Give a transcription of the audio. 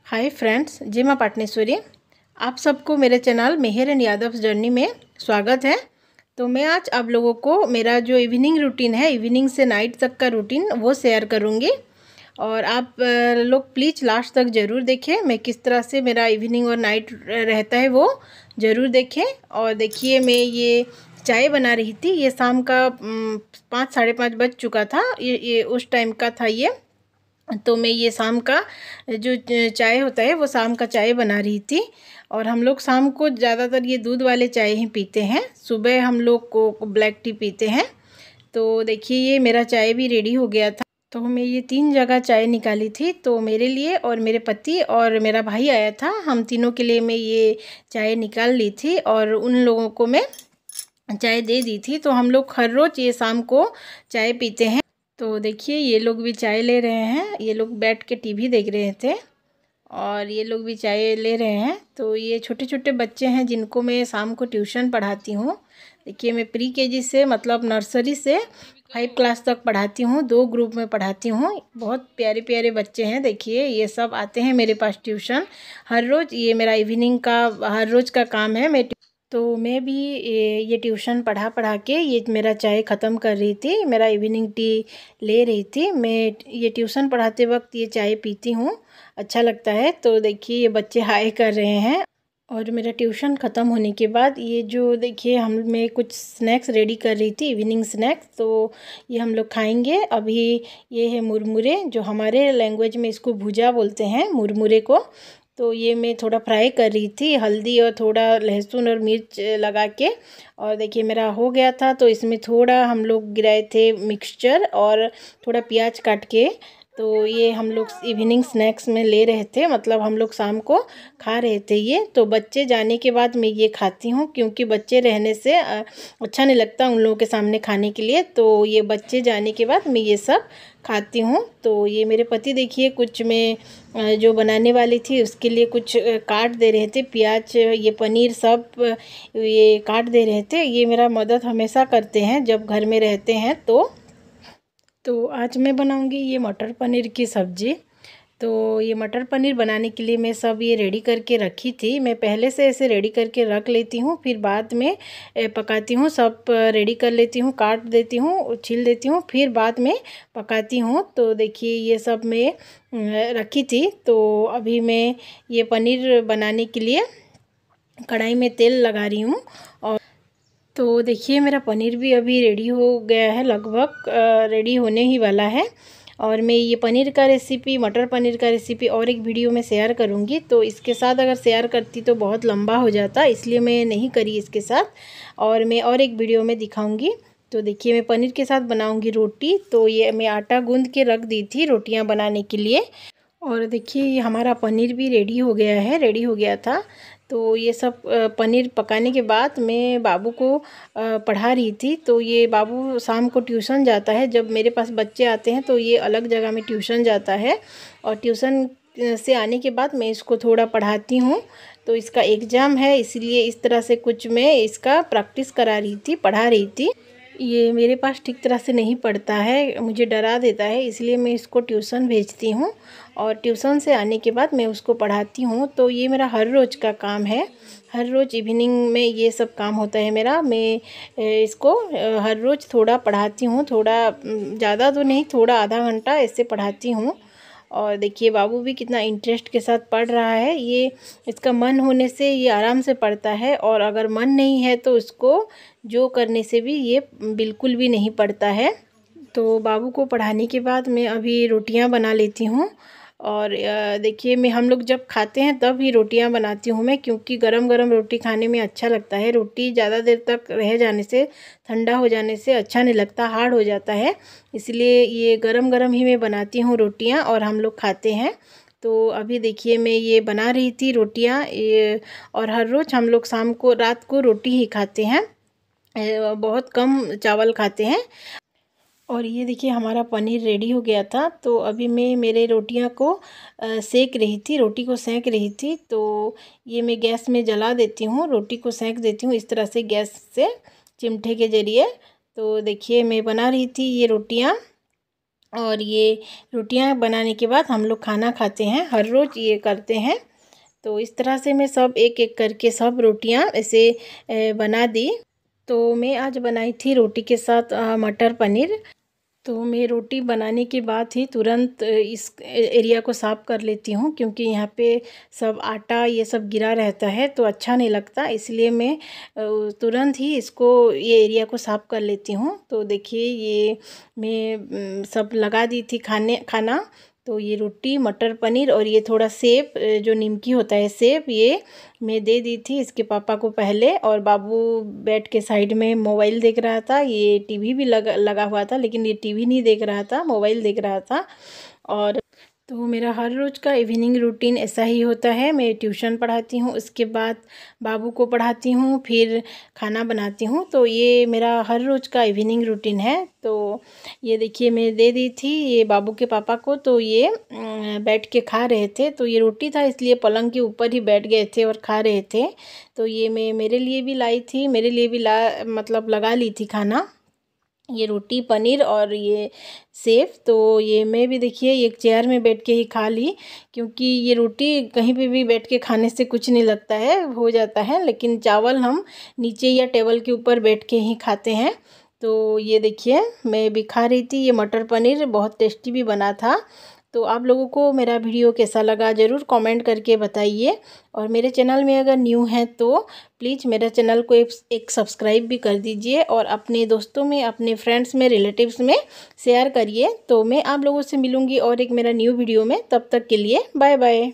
Hi friends, जय मां पाटनेश्वरी। आप सबको मेरे channel Mehar and Yadav journey में स्वागत है। तो मैं आज आप लोगों को मेरा जो इवनिंग रूटीन है, इवनिंग से नाइट तक का रूटीन वो शेयर करूंगी। और आप लोग प्लीज़ लास्ट तक ज़रूर देखें। मैं किस तरह से मेरा इवनिंग और नाइट रहता है वो ज़रूर देखें। और देखिए, मैं ये चाय बना रही थी। ये शाम का 5 साढ़े 5 बज चुका था। ये उस टाइम का था ये। तो मैं ये शाम का जो चाय होता है वो शाम का चाय बना रही थी। और हम लोग शाम को ज़्यादातर ये दूध वाले चाय ही पीते हैं। सुबह हम लोग को ब्लैक टी पीते हैं। तो देखिए, ये मेरा चाय भी रेडी हो गया था। तो मैं ये 3 जगह चाय निकाली थी। तो मेरे लिए और मेरे पति और मेरा भाई आया था, हम तीनों के लिए मैं ये चाय निकाल ली थी और उन लोगों को मैं चाय दे दी थी। तो हम लोग हर रोज़ ये शाम को चाय पीते हैं। तो देखिए, ये लोग भी चाय ले रहे हैं। ये लोग बैठ के टीवी देख रहे थे और ये लोग भी चाय ले रहे हैं। तो ये छोटे छोटे बच्चे हैं जिनको मैं शाम को ट्यूशन पढ़ाती हूँ। देखिए, मैं प्री केजी से मतलब नर्सरी से 5 क्लास तक पढ़ाती हूँ। 2 ग्रुप में पढ़ाती हूँ। बहुत प्यारे प्यारे बच्चे हैं। देखिए, ये सब आते हैं मेरे पास ट्यूशन हर रोज़। ये मेरा इवनिंग का हर रोज़ का काम है। तो मैं भी ये ट्यूशन पढ़ा पढ़ा के ये मेरा चाय ख़त्म कर रही थी। मेरा इवनिंग टी ले रही थी। मैं ये ट्यूशन पढ़ाते वक्त ये चाय पीती हूँ, अच्छा लगता है। तो देखिए, ये बच्चे हाय कर रहे हैं। और मेरा ट्यूशन ख़त्म होने के बाद ये जो देखिए, मैं कुछ स्नैक्स रेडी कर रही थी, इवनिंग स्नैक्स। तो ये हम लोग खाएंगे अभी। ये है मुरमुरे, जो हमारे लैंग्वेज में इसको भुजा बोलते हैं, मुरमुरे को। तो ये मैं थोड़ा फ्राई कर रही थी, हल्दी और थोड़ा लहसुन और मिर्च लगा के। और देखिए, मेरा हो गया था। तो इसमें थोड़ा हम लोग गिराए थे मिक्सचर और थोड़ा प्याज काट के। तो ये हम लोग इवनिंग स्नैक्स में ले रहे थे, मतलब हम लोग शाम को खा रहे थे ये। तो बच्चे जाने के बाद मैं ये खाती हूँ, क्योंकि बच्चे रहने से अच्छा नहीं लगता उन लोगों के सामने खाने के लिए। तो ये बच्चे जाने के बाद मैं ये सब खाती हूँ। तो ये मेरे पति देखिए, कुछ मैं जो बनाने वाली थी उसके लिए कुछ काट दे रहे थे, प्याज, ये पनीर सब ये काट दे रहे थे। ये मेरा मदद हमेशा करते हैं जब घर में रहते हैं। तो आज मैं बनाऊंगी ये मटर पनीर की सब्ज़ी। तो ये मटर पनीर बनाने के लिए मैं सब ये रेडी करके रखी थी। मैं पहले से ऐसे रेडी करके रख लेती हूँ, फिर बाद में पकाती हूँ। सब रेडी कर लेती हूँ, काट देती हूँ, छील देती हूँ, फिर बाद में पकाती हूँ। तो देखिए, ये सब मैं रखी थी। तो अभी मैं ये पनीर बनाने के लिए कढ़ाई में तेल लगा रही हूँ। और तो देखिए, मेरा पनीर भी अभी रेडी हो गया है, लगभग रेडी होने ही वाला है। और मैं ये पनीर का रेसिपी, मटर पनीर का रेसिपी और एक वीडियो में शेयर करूँगी। तो इसके साथ अगर शेयर करती तो बहुत लंबा हो जाता, इसलिए मैं नहीं करी इसके साथ। और मैं और एक वीडियो में दिखाऊँगी। तो देखिए, मैं पनीर के साथ बनाऊँगी रोटी। तो ये मैं आटा गूँध के रख दी थी रोटियाँ बनाने के लिए। और देखिए, ये हमारा पनीर भी रेडी हो गया है, रेडी हो गया था। तो ये सब पनीर पकाने के बाद मैं बाबू को पढ़ा रही थी। तो ये बाबू शाम को ट्यूशन जाता है। जब मेरे पास बच्चे आते हैं तो ये अलग जगह में ट्यूशन जाता है। और ट्यूशन से आने के बाद मैं इसको थोड़ा पढ़ाती हूँ। तो इसका एग्ज़ाम है, इसलिए इस तरह से कुछ मैं इसका प्रैक्टिस करा रही थी, पढ़ा रही थी। ये मेरे पास ठीक तरह से नहीं पढ़ता है, मुझे डरा देता है, इसलिए मैं इसको ट्यूशन भेजती हूँ। और ट्यूशन से आने के बाद मैं उसको पढ़ाती हूँ। तो ये मेरा हर रोज़ का काम है। हर रोज़ इवनिंग में ये सब काम होता है मेरा। मैं इसको हर रोज़ थोड़ा पढ़ाती हूँ, थोड़ा ज़्यादा तो नहीं, थोड़ा आधा घंटा ऐसे पढ़ाती हूँ। और देखिए, बाबू भी कितना इंटरेस्ट के साथ पढ़ रहा है। ये इसका मन होने से ये आराम से पढ़ता है, और अगर मन नहीं है तो उसको जो करने से भी ये बिल्कुल भी नहीं पढ़ता है। तो बाबू को पढ़ाने के बाद मैं अभी रोटियां बना लेती हूँ। और देखिए, मैं हम लोग जब खाते हैं तब ही रोटियां बनाती हूँ मैं, क्योंकि गरम गरम रोटी खाने में अच्छा लगता है। रोटी ज़्यादा देर तक रह जाने से, ठंडा हो जाने से अच्छा नहीं लगता, हार्ड हो जाता है। इसलिए ये गरम गरम ही मैं बनाती हूँ रोटियां, और हम लोग खाते हैं। तो अभी देखिए, मैं ये बना रही थी रोटियां ये। और हर रोज़ हम लोग शाम को, रात को रोटी ही खाते हैं, बहुत कम चावल खाते हैं। और ये देखिए, हमारा पनीर रेडी हो गया था। तो अभी मैं मेरे रोटियां को सेक रही थी, रोटी को सेक रही थी। तो ये मैं गैस में जला देती हूँ, रोटी को सेक देती हूँ इस तरह से गैस से, चिमटे के ज़रिए। तो देखिए, मैं बना रही थी ये रोटियां। और ये रोटियां बनाने के बाद हम लोग खाना खाते हैं, हर रोज़ ये करते हैं। तो इस तरह से मैं सब एक एक करके सब रोटियां ऐसे बना दी। तो मैं आज बनाई थी रोटी के साथ मटर पनीर। तो मैं रोटी बनाने के बाद ही तुरंत इस एरिया को साफ़ कर लेती हूँ, क्योंकि यहाँ पे सब आटा ये सब गिरा रहता है तो अच्छा नहीं लगता, इसलिए मैं तुरंत ही इसको ये एरिया को साफ़ कर लेती हूँ। तो देखिए ये मैं सब लगा दी थी खाना। तो ये रोटी मटर पनीर और ये थोड़ा सेब जो निमकी होता है सेब, ये मैं दे दी थी इसके पापा को पहले। और बाबू बेड के साइड में मोबाइल देख रहा था, ये टीवी भी लगा हुआ था, लेकिन ये टीवी नहीं देख रहा था, मोबाइल देख रहा था। और तो मेरा हर रोज़ का इवनिंग रूटीन ऐसा ही होता है। मैं ट्यूशन पढ़ाती हूँ, उसके बाद बाबू को पढ़ाती हूँ, फिर खाना बनाती हूँ। तो ये मेरा हर रोज़ का इवनिंग रूटीन है। तो ये देखिए मैं दे दी थी ये बाबू के पापा को, तो ये बैठ के खा रहे थे। तो ये रोटी था इसलिए पलंग के ऊपर ही बैठ गए थे और खा रहे थे। तो ये मैं मेरे लिए भी लाई थी, मेरे लिए भी मतलब लगा ली थी खाना, ये रोटी पनीर और ये सेब। तो ये मैं भी देखिए एक चेयर में बैठ के ही खा ली, क्योंकि ये रोटी कहीं पे भी बैठ के खाने से कुछ नहीं लगता है, हो जाता है, लेकिन चावल हम नीचे या टेबल के ऊपर बैठ के ही खाते हैं। तो ये देखिए मैं भी खा रही थी, ये मटर पनीर बहुत टेस्टी भी बना था। तो आप लोगों को मेरा वीडियो कैसा लगा ज़रूर कमेंट करके बताइए। और मेरे चैनल में अगर न्यू हैं तो प्लीज़ मेरा चैनल को एक सब्सक्राइब भी कर दीजिए और अपने दोस्तों में, अपने फ्रेंड्स में, रिलेटिव्स में शेयर करिए। तो मैं आप लोगों से मिलूँगी और एक मेरा न्यू वीडियो में, तब तक के लिए बाय बाय।